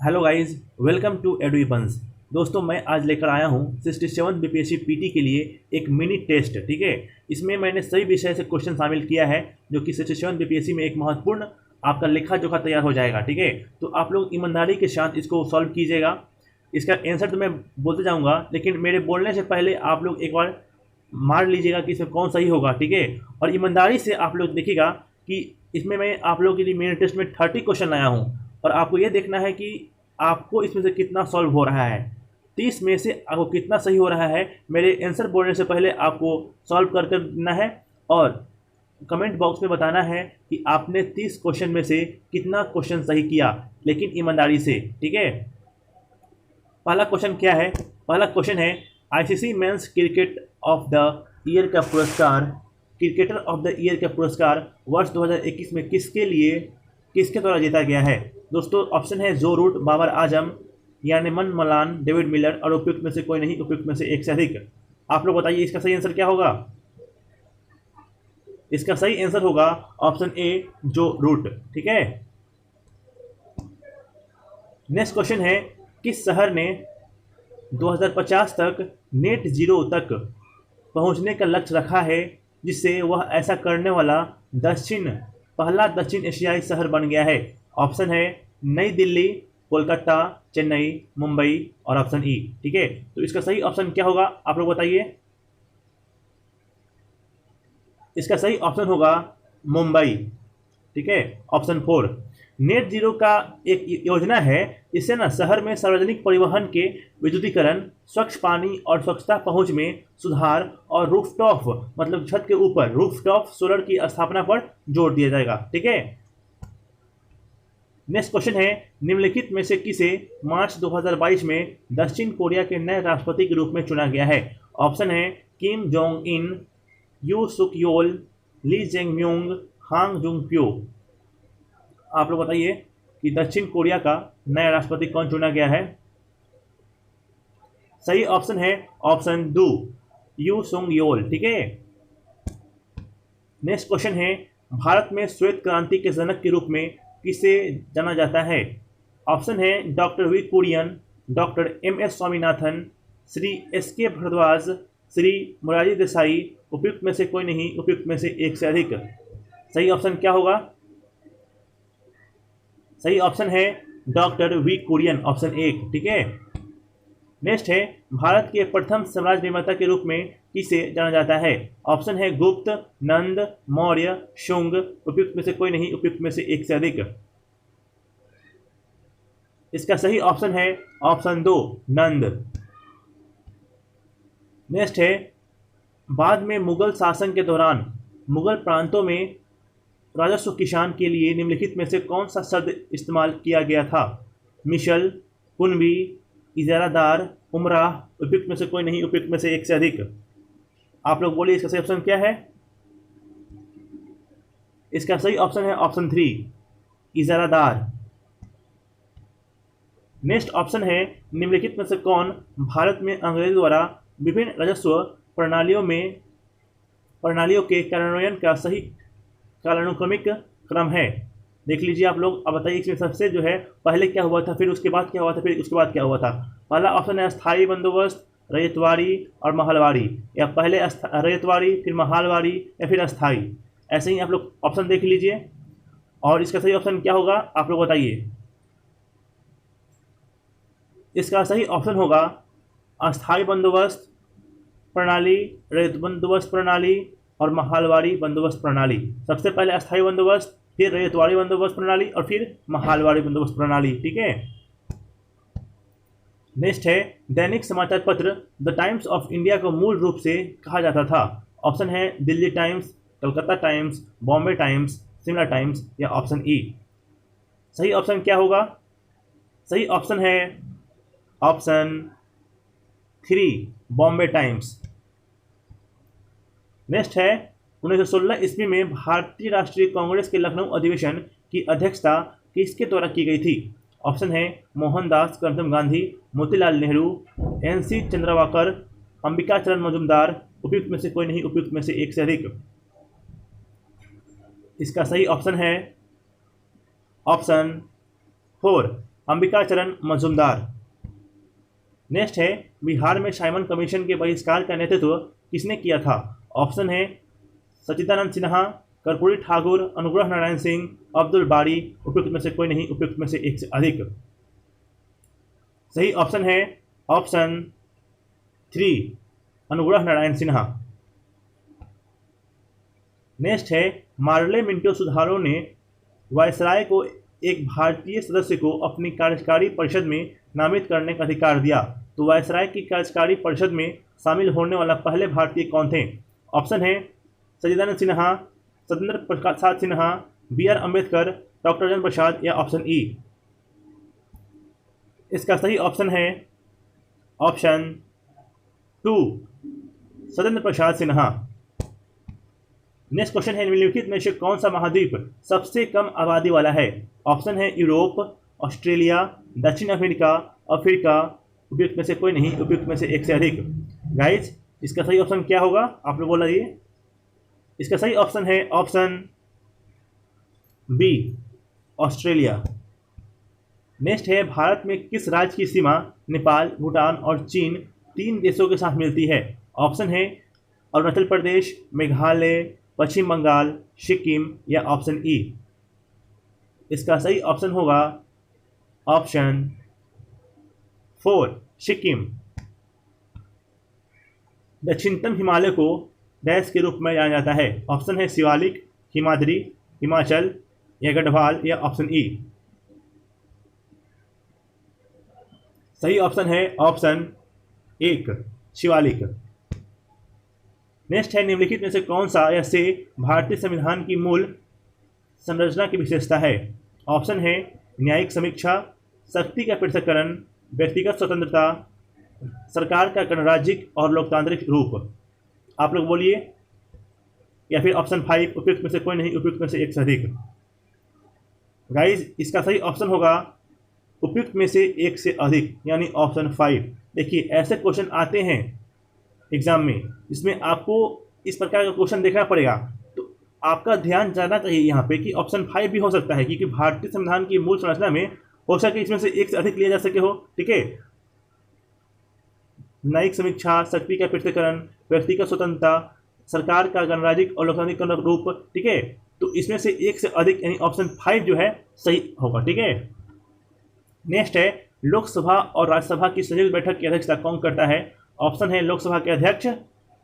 Hello guys, welcome to Edubuns. दोस्तों, मैं आज लेकर आया हूँ 67 बीपीएससी पीटी के लिए एक मिनी टेस्ट। ठीक है, इसमें मैंने सही विषय से क्वेश्चन शामिल किया है जो कि 67 बीपीएससी में एक महत्वपूर्ण आपका लेखा जोखा तैयार हो जाएगा। ठीक है, तो आप लोग ईमानदारी के साथ इसको सॉल्व कीजिएगा। इसका आंसर तो मैं बोलते जाऊँगा, लेकिन मेरे बोलने से पहले आप लोग एक बार मार लीजिएगा कि इसमें कौन सही होगा। ठीक है, और ईमानदारी से आप लोग देखिएगा कि इसमें मैं आप लोगों के लिए मिनी टेस्ट में 30 क्वेश्चन लाया हूँ और आपको ये देखना है कि आपको इसमें से कितना सॉल्व हो रहा है। 30 में से आपको कितना सही हो रहा है, मेरे आंसर बोलने से पहले आपको सॉल्व कर देना है और कमेंट बॉक्स में बताना है कि आपने 30 क्वेश्चन में से कितना क्वेश्चन सही किया, लेकिन ईमानदारी से। ठीक है, पहला क्वेश्चन क्या है? पहला क्वेश्चन है, ICC men's cricket of the year का पुरस्कार, क्रिकेटर ऑफ द ईयर का पुरस्कार वर्ष 2021 में किसके द्वारा जीता गया है? दोस्तों, ऑप्शन है जो root, Babar Azam, यानेमन Malan, David Miller और उपयुक्त में से कोई नहीं, उपयुक्त में से एक से अधिक। आप लोग बताइए इसका सही आंसर क्या होगा? इसका सही आंसर होगा ऑप्शन ए, जो रूट। ठीक है, नेक्स्ट क्वेश्चन है, किस शहर ने 2050 तक नेट जीरो तक पहुंचने का लक्ष्य रखा है, जिससे वह ऐसा करने वाला पहला दक्षिण एशियाई शहर बन गया है? ऑप्शन है नई दिल्ली, कोलकाता, चेन्नई, मुंबई और ऑप्शन ई। ठीक है, तो इसका सही ऑप्शन क्या होगा आप लोग बताइए? इसका सही ऑप्शन होगा मुंबई। ठीक है, ऑप्शन 4। नेट जीरो का एक योजना है, इससे ना शहर में सार्वजनिक परिवहन के विद्युतीकरण, स्वच्छ पानी और स्वच्छता पहुंच में सुधार और रूफटॉप मतलब छत के ऊपर रूफटॉप सोलर की स्थापना पर जोर दिया जाएगा। ठीक है, नेक्स्ट क्वेश्चन है, निम्नलिखित में से किसे मार्च 2022 में दक्षिण कोरिया के नए राष्ट्रपति के रूप में चुना गया है? ऑप्शन है किम जोंग इन, यू सुक योल, ली जेंग म्यूंग, हांग जुंग प्यो। आप लोग बताइए कि दक्षिण कोरिया का नया राष्ट्रपति कौन चुना गया है? सही ऑप्शन है ऑप्शन 2, यू सुंग योल। ठीक है, नेक्स्ट क्वेश्चन है, भारत में श्वेत क्रांति के जनक के रूप में किसे जाना जाता है? ऑप्शन है doctor V Kurien, doctor M S Swaminathan, Shri S K Bhardwaj, Shri Morarji Desai, उपयुक्त में से कोई नहीं, उपयुक्त में से एक से अधिक। सही ऑप्शन क्या होगा? सही ऑप्शन है डॉक्टर वी कुरियन, ऑप्शन 1। ठीक है, नेक्स्ट है, भारत के प्रथम साम्राज्य निर्माता के रूप में किसे जाना जाता है? ऑप्शन है गुप्त, नंद, मौर्य, शुंग, उपयुक्त में से कोई नहीं, उपयुक्त में से एक से अधिक। इसका सही ऑप्शन है ऑप्शन 2, नंद। नेक्स्ट है, बाद में मुगल शासन के दौरान मुगल प्रांतों में राजस्व किसान के लिए निम्नलिखित में से कौन सा शब्द इस्तेमाल किया गया था? मिशल, कुनबी, इजारादार, उमराह, उपयुक्त में से कोई नहीं, उपयुक्त में से एक से अधिक। आप लोग बोलिए इसका सही ऑप्शन क्या है? इसका सही ऑप्शन है ऑप्शन 3, इजारादार। नेक्स्ट ऑप्शन है, निम्नलिखित में से कौन भारत में अंग्रेजों द्वारा विभिन्न राजस्व प्रणालियों के कार्यान्वयन का सही कालानुक्रमिक क्रम है? देख लीजिए आप लोग। अब बताइए इसमें सबसे जो है पहले क्या हुआ था, फिर उसके बाद क्या हुआ था, फिर उसके बाद क्या हुआ था। पहला ऑप्शन है स्थायी बंदोबस्त, रैयतवाड़ी और महलवाड़ी, या पहले रैयतवाड़ी फिर महलवाड़ी या फिर अस्थाई। ऐसे ही आप लोग ऑप्शन देख लीजिए और इसका सही ऑप्शन क्या होगा आप लोग बताइए? इसका सही ऑप्शन होगा अस्थाई बंदोबस्त प्रणाली, रैयत बंदोबस्त प्रणाली और महलवाड़ी बंदोबस्त प्रणाली। सबसे पहले अस्थायी बंदोबस्त, फिर रैयतवाड़ी बंदोबस्त प्रणाली और फिर महलवाड़ी बंदोबस्त प्रणाली। ठीक है, नेक्स्ट है, दैनिक समाचार पत्र द टाइम्स ऑफ इंडिया को मूल रूप से कहा जाता था? ऑप्शन है Delhi times, Calcutta times, Bombay times, Shimla times या ऑप्शन ई। सही ऑप्शन क्या होगा? सही ऑप्शन है ऑप्शन 3, बॉम्बे टाइम्स। नेक्स्ट है, 1916 ईस्वी में भारतीय राष्ट्रीय कांग्रेस के लखनऊ अधिवेशन की अध्यक्षता किसके द्वारा की गई थी? ऑप्शन है मोहनदास करमचंद गांधी, मोतीलाल नेहरू, एन.सी. चंद्रवाकर, अंबिका चरण मजूमदार, उपयुक्त में से कोई नहीं, उपयुक्त में से एक से अधिक। इसका सही ऑप्शन है ऑप्शन 4, अंबिका चरण मजूमदार। नेक्स्ट है, बिहार में साइमन कमीशन के बहिष्कार का नेतृत्व किसने किया था? ऑप्शन है सच्चिदानंद सिन्हा, कर्पूरी ठाकुर, अनुग्रह नारायण सिंह, अब्दुल बारी, उपयुक्त में से कोई नहीं, उपयुक्त में से एक से अधिक। सही ऑप्शन है ऑप्शन 3, अनुग्रह नारायण सिन्हा। नेक्स्ट है, मार्ले मिंटो सुधारो ने वायसराय को एक भारतीय सदस्य को अपनी कार्यकारी परिषद में नामित करने का अधिकार दिया, तो वायसराय की कार्यकारी परिषद में शामिल होने वाला पहले भारतीय कौन थे? ऑप्शन है सच्चिदानंद सिन्हा, सत्येंद्र प्रसाद सिन्हा, बी.आर. अम्बेडकर, डॉक्टर राजेंद्र प्रसाद या ऑप्शन ई। इसका सही ऑप्शन है option 2, Satyendra Prasad Sinha. Next question है, निम्नलिखित में से कौन सा महाद्वीप सबसे कम आबादी वाला है? ऑप्शन है यूरोप, ऑस्ट्रेलिया, दक्षिण अफ्रीका, अफ्रीका, उपयुक्त में से कोई नहीं, उपयुक्त में से एक से अधिक। गाइज, इसका सही ऑप्शन क्या होगा? आप लोग बोल रही है। इसका सही ऑप्शन है ऑप्शन बी, ऑस्ट्रेलिया। नेक्स्ट है, भारत में किस राज्य की सीमा नेपाल, भूटान और चीन 3 देशों के साथ मिलती है? ऑप्शन है अरुणाचल प्रदेश, मेघालय, पश्चिम बंगाल, सिक्किम या ऑप्शन ई। इसका सही ऑप्शन होगा ऑप्शन 4, सिक्किम। दक्षिणतम हिमालय को डैश के रूप में जाना जाता है? ऑप्शन है शिवालिक, हिमाद्री, हिमाचल या गढ़वाल या ऑप्शन ई। सही ऑप्शन है ऑप्शन 1, शिवालिक। नेक्स्ट है, निम्नलिखित में से कौन सा या से भारतीय संविधान की मूल संरचना की विशेषता है? ऑप्शन है न्यायिक समीक्षा, शक्ति का पृथक्करण, व्यक्तिगत स्वतंत्रता, सरकार का गणराज्यिक और लोकतांत्रिक रूप। आप लोग बोलिए, या फिर ऑप्शन 5, उपयुक्त में से कोई नहीं, उपयुक्त में से एक से अधिक। गाइज, इसका सही ऑप्शन होगा उपयुक्त में से एक से अधिक, यानी ऑप्शन 5। देखिए, ऐसे क्वेश्चन आते हैं एग्जाम में, इसमें आपको इस प्रकार का क्वेश्चन देखना पड़ेगा, तो आपका ध्यान जाना चाहिए यहाँ पे कि ऑप्शन 5 भी हो सकता है, क्योंकि भारतीय संविधान की मूल संरचना में हो सके इसमें से एक से अधिक लिया जा सके हो। ठीक है, न्यायिक समीक्षा, शक्ति का पृथक्करण, व्यक्तिगत स्वतंत्रता, सरकार का गणराज्यिक और लोकतांत्रिक रूप। ठीक है, तो इसमें से एक से अधिक यानी ऑप्शन 5 जो है सही होगा। ठीक है, नेक्स्ट है, लोकसभा और राज्यसभा की संयुक्त बैठक की अध्यक्षता कौन करता है? ऑप्शन है लोकसभा के अध्यक्ष,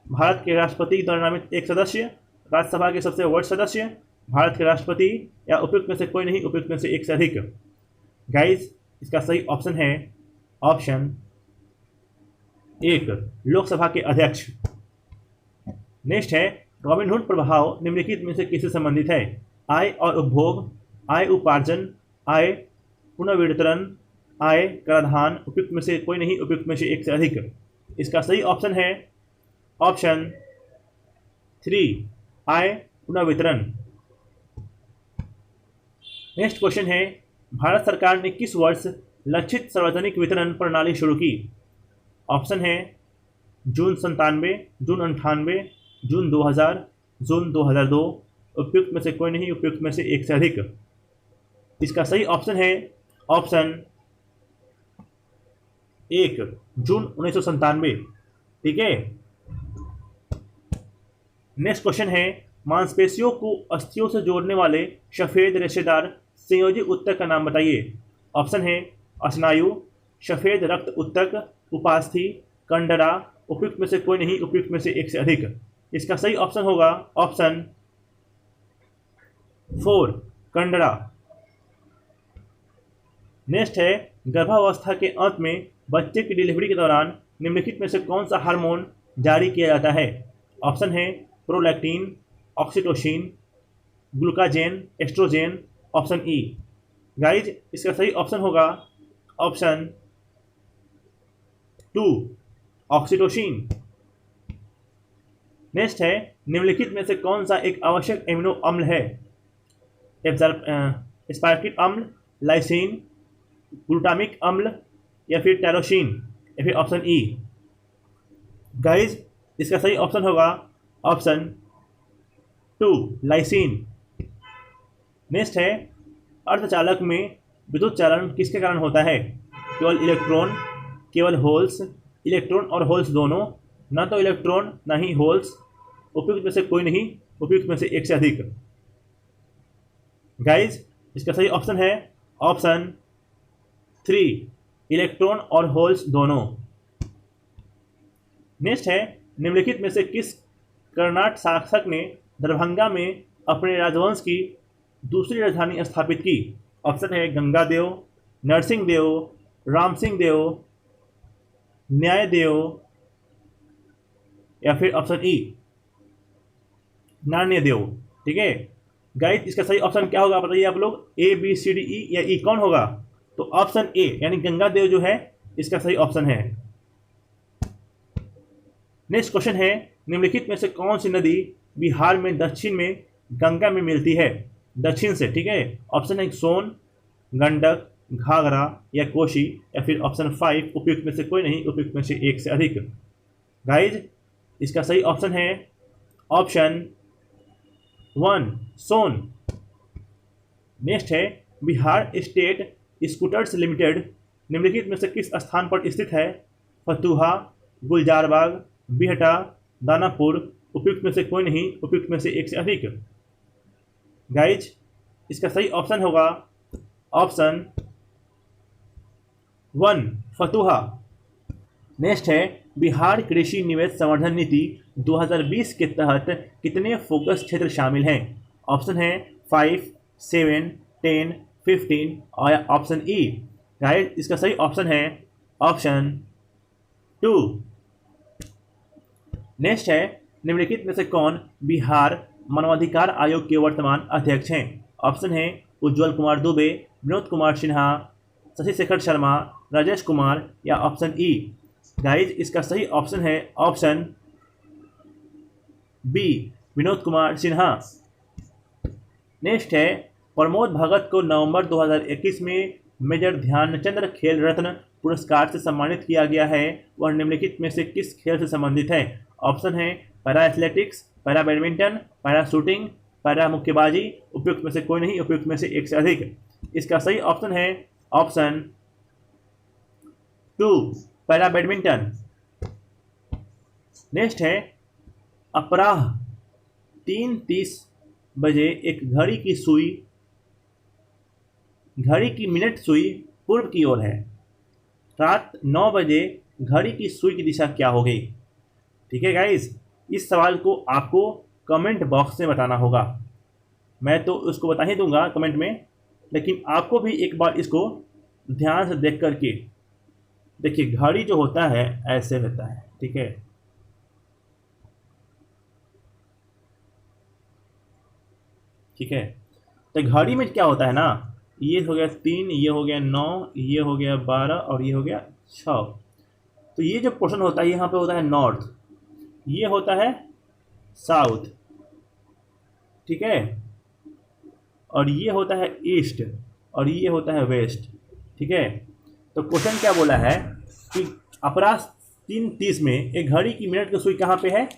भारत के राष्ट्रपति द्वारा नामित एक सदस्य, राज्यसभा के सबसे वरिष्ठ सदस्य, भारत के राष्ट्रपति या उपयुक्त में से कोई नहीं, उपयुक्त में से एक से अधिक। गाइज, इसका सही ऑप्शन है ऑप्शन 1, लोकसभा के अध्यक्ष। नेक्स्ट है, रॉबिनहुड प्रभाव निम्नलिखित में से किससे संबंधित है? आय और उपभोग, आय उपार्जन, आय पुनर्वितरण, आय कराधान, उपयुक्त में से कोई नहीं, उपयुक्त में से एक से अधिक। इसका सही ऑप्शन है ऑप्शन 3, आय पुनर्वितरण। नेक्स्ट क्वेश्चन है, भारत सरकार ने किस वर्ष लक्षित सार्वजनिक वितरण प्रणाली शुरू की? ऑप्शन है जून 97, जून 98, जून 2000, जून 2002, उपयुक्त में से कोई नहीं, उपयुक्त में से एक से अधिक। इसका सही ऑप्शन है ऑप्शन 1, जून 1997। ठीक है, नेक्स्ट क्वेश्चन है, मांसपेशियों को अस्थियों से जोड़ने वाले सफेद रेशेदार संयोजी ऊतक का नाम बताइए। ऑप्शन है स्नायु, सफेद रक्त ऊतक, उपास्थि, कंडरा, उपयुक्त में से कोई नहीं, उपयुक्त में से एक से अधिक। इसका सही ऑप्शन होगा ऑप्शन 4, कंडरा। नेक्स्ट है, गर्भावस्था के अंत में बच्चे की डिलीवरी के दौरान निम्नलिखित में से कौन सा हार्मोन जारी किया जाता है? ऑप्शन है prolactin, oxytocin, glucagon, estrogen, option E. Guys, इसका सही ऑप्शन होगा ऑप्शन 2, ऑक्सीटोसिन। नेक्स्ट है, निम्नलिखित में से कौन सा एक आवश्यक एमिनो अम्ल है? एस्पार्टिक अम्ल, लाइसिन, ग्लूटामिक अम्ल या फिर टायरोसिन या फिर ऑप्शन ई। गाइज, इसका सही ऑप्शन होगा ऑप्शन 2, लाइसिन। नेक्स्ट है, अर्धचालक में विद्युत चालन किसके कारण होता है? केवल इलेक्ट्रॉन, केवल होल्स, इलेक्ट्रॉन और होल्स दोनों, ना तो इलेक्ट्रॉन ना ही होल्स, उपयुक्त में से कोई नहीं, उपयुक्त में से एक से अधिक। गाइज इसका सही ऑप्शन है ऑप्शन 3, इलेक्ट्रॉन और होल्स दोनों। नेक्स्ट है, निम्नलिखित में से किस कर्नाट शासक ने दरभंगा में अपने राजवंश की दूसरी राजधानी स्थापित की? ऑप्शन है गंगादेव, नरसिंह देव, राम सिंह देव, न्यायदेव, या फिर ऑप्शन ई नान्यदेव। ठीक है गाइस, इसका सही ऑप्शन क्या होगा बताइए आप लोग, A B C D E या ई, कौन होगा? तो ऑप्शन ए यानी गंगादेव जो है इसका सही ऑप्शन है। नेक्स्ट क्वेश्चन है, निम्नलिखित में से कौन सी नदी बिहार में दक्षिण में गंगा में मिलती है? दक्षिण से, ठीक है। ऑप्शन है सोन, गंडक, घाघरा या कोसी, या फिर ऑप्शन 5 उपयुक्त में से कोई नहीं, उपयुक्त में से एक से अधिक। गाइज इसका सही ऑप्शन है ऑप्शन 1 सोन। नेक्स्ट है, बिहार स्टेट स्कूटर्स लिमिटेड निम्नलिखित में से किस स्थान पर स्थित है? फतुहा, गुलजारबाग, बिहटा, दानापुर, उपयुक्त में से कोई नहीं, उपयुक्त में से एक से अधिक। गाइज इसका सही ऑप्शन होगा ऑप्शन 1 फतुहा। नेक्स्ट है, बिहार कृषि निवेश संवर्धन नीति 2020 के तहत कितने फोकस क्षेत्र शामिल हैं? ऑप्शन है 5, 7, 10, 15 और ऑप्शन ई। गाइस इसका सही ऑप्शन है ऑप्शन 2। नेक्स्ट है, निम्नलिखित में से कौन बिहार मानवाधिकार आयोग के वर्तमान अध्यक्ष हैं? ऑप्शन है उज्ज्वल कुमार दुबे, विनोद कुमार सिन्हा, शशि शेखर शर्मा, राजेश कुमार या ऑप्शन ई। गाइज इसका सही ऑप्शन है option B Vinod Kumar Sinha. Next है, प्रमोद भगत को नवंबर 2021 में मेजर ध्यानचंद खेल रत्न पुरस्कार से सम्मानित किया गया है। वह निम्नलिखित में से किस खेल से संबंधित है? ऑप्शन है para athletics, para badminton, para shooting, para मुक्केबाजी, उपयुक्त में से कोई नहीं, उपयुक्त में से एक से अधिक। इसका सही ऑप्शन है ऑप्शन 2 पैरा बैडमिंटन। नेक्स्ट है, अपराह 3:30 बजे एक घड़ी की सुई, घड़ी की मिनट सुई पूर्व की ओर है। रात 9 बजे घड़ी की सुई की दिशा क्या होगी? ठीक है गाइज, इस सवाल को आपको कमेंट बॉक्स में बताना होगा। मैं तो उसको बता ही दूंगा कमेंट में, लेकिन आपको भी एक बार इसको ध्यान से देख करके देखिए। घड़ी जो होता है ऐसे होता है, ठीक है। ठीक है, तो घड़ी में क्या होता है ना, ये हो गया 3, ये हो गया 9, ये हो गया 12 और ये हो गया 6। तो ये जो पोर्शन होता है यहाँ पे होता है नॉर्थ, ये होता है साउथ, ठीक है, और ये होता है ईस्ट और ये होता है वेस्ट। ठीक है, तो क्वेश्चन क्या बोला है कि अपराह 3:30 में एक घड़ी की मिनट की सुई कहाँ पे है?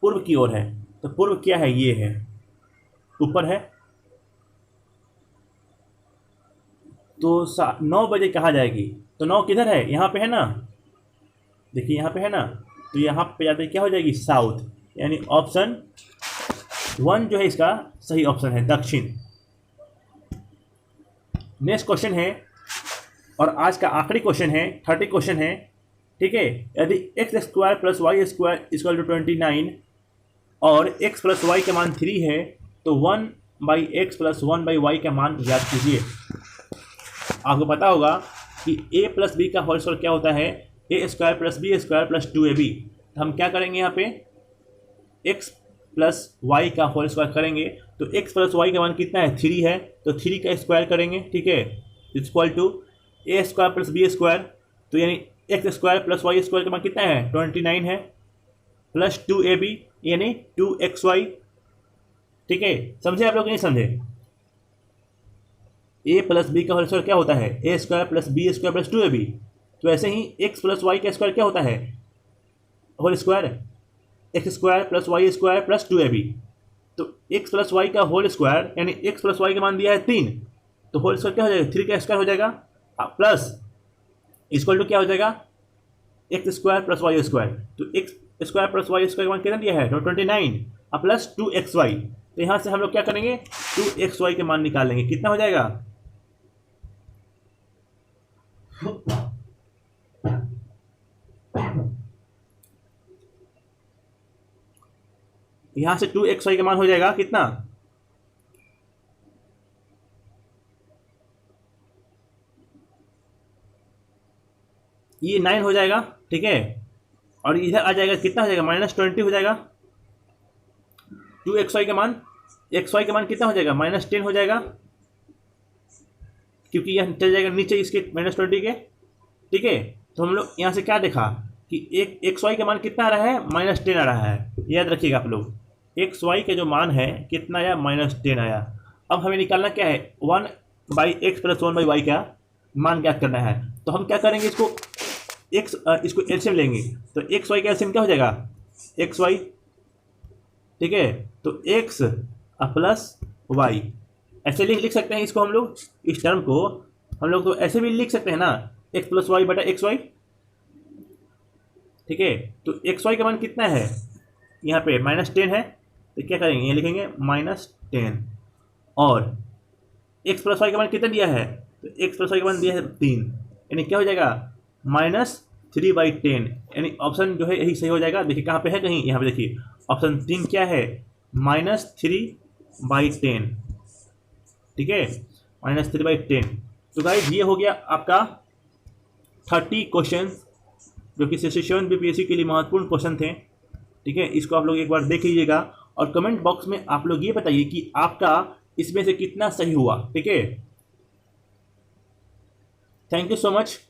पूर्व की ओर है। तो पूर्व क्या है? ये है, ऊपर है। तो 9 बजे कहाँ जाएगी? तो 9 किधर है? यहाँ पे है ना, देखिए यहाँ पे है ना, तो यहाँ पे जाते क्या हो जाएगी? साउथ, यानी ऑप्शन 1 जो है इसका सही ऑप्शन है, दक्षिण। नेक्स्ट क्वेश्चन है और आज का आखिरी क्वेश्चन है, 30 क्वेश्चन है। ठीक है, यदि x² + y² = 29 और x + y का मान 3 है तो 1/x + 1/y का मान याद कीजिए। आपको पता होगा कि a + b का होल स्क्वायर क्या होता है? a² + b² + 2ab। तो हम क्या करेंगे यहाँ पे? x + y का होल स्क्वायर करेंगे। तो x + y का मान कितना है? 3 है, तो 3 का स्क्वायर करेंगे। ठीक है, इक्वल टू a² + b², तो यानी x² + y² का मान कितना है? 29 है, प्लस 2ab यानी 2xy। ठीक है, समझे आप लोग? नहीं समझे? a + b का होल स्क्वायर क्या होता है? a² + b² + 2ab। तो ऐसे ही x + y का स्क्वायर क्या होता है? Whole square x² + y² + 2ab। तो एक्स प्लस वाई का होल स्क्वायर, यानी एक्स प्लस वाई का मान दिया है 3, तो होल स्क्वायर क्या हो जाएगा, 3 का स्क्वायर हो जाएगा, प्लस इक्वल टू क्या हो जाएगा, x square plus y square. तो x square plus y square का मान कितना दिया है, 29, प्लस 2xy। तो यहाँ से हम लोग क्या करेंगे, 2xy के मान निकालेंगे, कितना हो जाएगा, यहां से 2xy का मान हो जाएगा कितना, ये 9 हो जाएगा, ठीक है। और इधर आ जाएगा कितना हो जाएगा, -20 हो जाएगा। 2xy का मान, xy का मान कितना हो जाएगा, -10 हो जाएगा, क्योंकि यह चल जाएगा नीचे इसके -20 के, ठीक है। तो हम लोग यहाँ से क्या देखा कि एक xy का मान कितना आ रहा है, -10 आ रहा है, याद रखिएगा आप लोग, xy का जो मान है कितना आया, -10 आया। अब हमें निकालना क्या है, 1/x + 1/y का मान ज्ञात करना है। तो हम क्या करेंगे, इसको एलसीएम लेंगे, तो xy का एलसीएम क्या हो जाएगा, xy, ठीक है। तो x प्लस y, ऐसे लिख सकते हैं इसको हम लोग, इस टर्म को हम लोग तो ऐसे भी लिख सकते हैं ना, x + y बटा xy, ठीक है। तो xy का मान कितना है, यहाँ पे -10 है, तो क्या करेंगे, ये लिखेंगे -10, और x + y का मान कितना दिया है, तो x + y का मान दिया है 3, यानी क्या हो जाएगा, -3/10, यानी ऑप्शन जो है यही सही हो जाएगा। देखिए कहाँ पे है, कहीं यहाँ पे देखिए, ऑप्शन 3 क्या है, -3/10, ठीक है, -3/10। तो गाइस ये हो गया आपका 30 क्वेश्चन, जो कि 67 बीपीएससी के लिए महत्वपूर्ण क्वेश्चन थे, ठीक है। इसको आप लोग एक बार देख लीजिएगा, और कमेंट बॉक्स में आप लोग ये बताइए कि आपका इसमें से कितना सही हुआ, ठीक है। Thank you so much.